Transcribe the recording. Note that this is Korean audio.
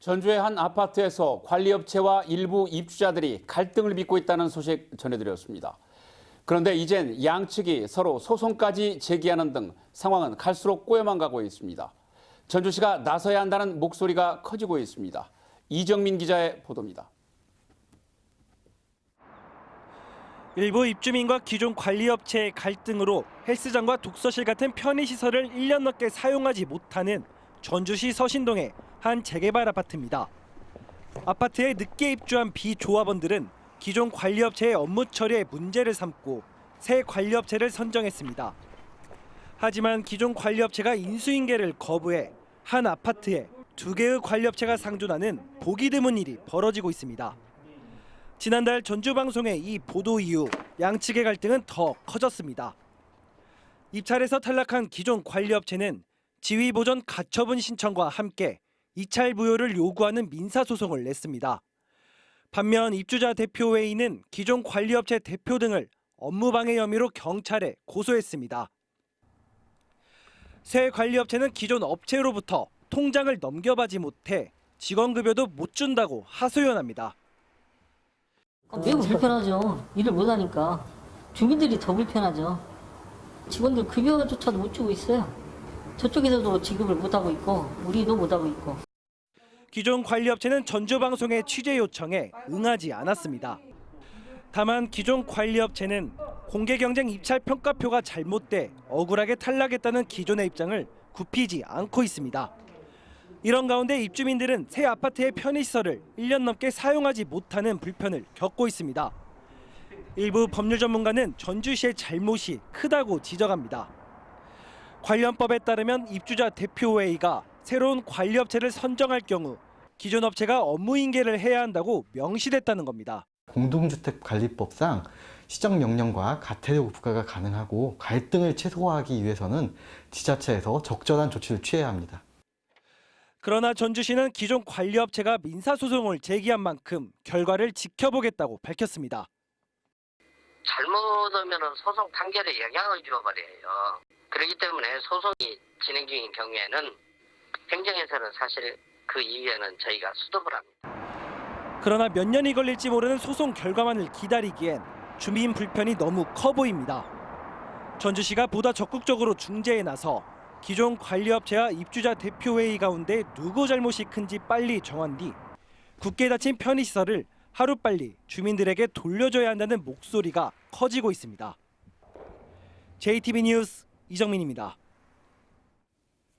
전주의 한 아파트에서 관리업체와 일부 입주자들이 갈등을 빚고 있다는 소식 전해드렸습니다. 그런데 이젠 양측이 서로 소송까지 제기하는 등 상황은 갈수록 꼬여만 가고 있습니다. 전주시가 나서야 한다는 목소리가 커지고 있습니다. 이정민 기자의 보도입니다. 일부 입주민과 기존 관리업체의 갈등으로 헬스장과 독서실 같은 편의시설을 1년 넘게 사용하지 못하는 전주시 서신동의 한 재개발 아파트입니다. 아파트에 늦게 입주한 비조합원들은 기존 관리업체의 업무 처리에 문제를 삼고 새 관리업체를 선정했습니다. 하지만 기존 관리업체가 인수인계를 거부해 한 아파트에 2개의 관리업체가 상존하는 보기 드문 일이 벌어지고 있습니다. 지난달 전주방송의 이 보도 이후 양측의 갈등은 더 커졌습니다. 입찰에서 탈락한 기존 관리업체는 지위보전 가처분 신청과 함께 이찰 무효를 요구하는 민사소송을 냈습니다. 반면 입주자 대표회의는 기존 관리업체 대표 등을 업무방해 혐의로 경찰에 고소했습니다. 새 관리업체는 기존 업체로부터 통장을 넘겨받지 못해 직원급여도 못 준다고 하소연합니다. 매우 불편하죠. 일을 못하니까. 주민들이 더 불편하죠. 직원들 급여조차도 못 주고 있어요. 저쪽에서도 지급을 못하고 있고 우리도 못하고 있고. 기존 관리업체는 전주방송의 취재 요청에 응하지 않았습니다. 다만 기존 관리업체는 공개경쟁 입찰 평가표가 잘못돼 억울하게 탈락했다는 기존의 입장을 굽히지 않고 있습니다. 이런 가운데 입주민들은 새 아파트의 편의시설을 1년 넘게 사용하지 못하는 불편을 겪고 있습니다. 일부 법률 전문가는 전주시의 잘못이 크다고 지적합니다. 관련법에 따르면 입주자 대표회의가 새로운 관리업체를 선정할 경우 기존 업체가 업무인계를 해야 한다고 명시됐다는 겁니다. 공동주택관리법상 시정명령과 가태료 부과가 가능하고 갈등을 최소화하기 위해서는 지자체에서 적절한 조치를 취해야 합니다. 그러나 전주시는 기존 관리업체가 민사소송을 제기한 만큼 결과를 지켜보겠다고 밝혔습니다. 잘못하면 소송 판결에 영향을 줘버려요. 그렇기 때문에 소송이 진행 중인 경우에는 행정에서는 사실 그 이후에는 저희가 수습을 합니다. 그러나 몇 년이 걸릴지 모르는 소송 결과만을 기다리기엔 주민 불편이 너무 커 보입니다. 전주시가 보다 적극적으로 중재에 나서 기존 관리업체와 입주자 대표회의 가운데 누구 잘못이 큰지 빨리 정한 뒤 굳게 닫힌 편의시설을 하루빨리 주민들에게 돌려줘야 한다는 목소리가 커지고 있습니다. JTB 뉴스 이정민입니다.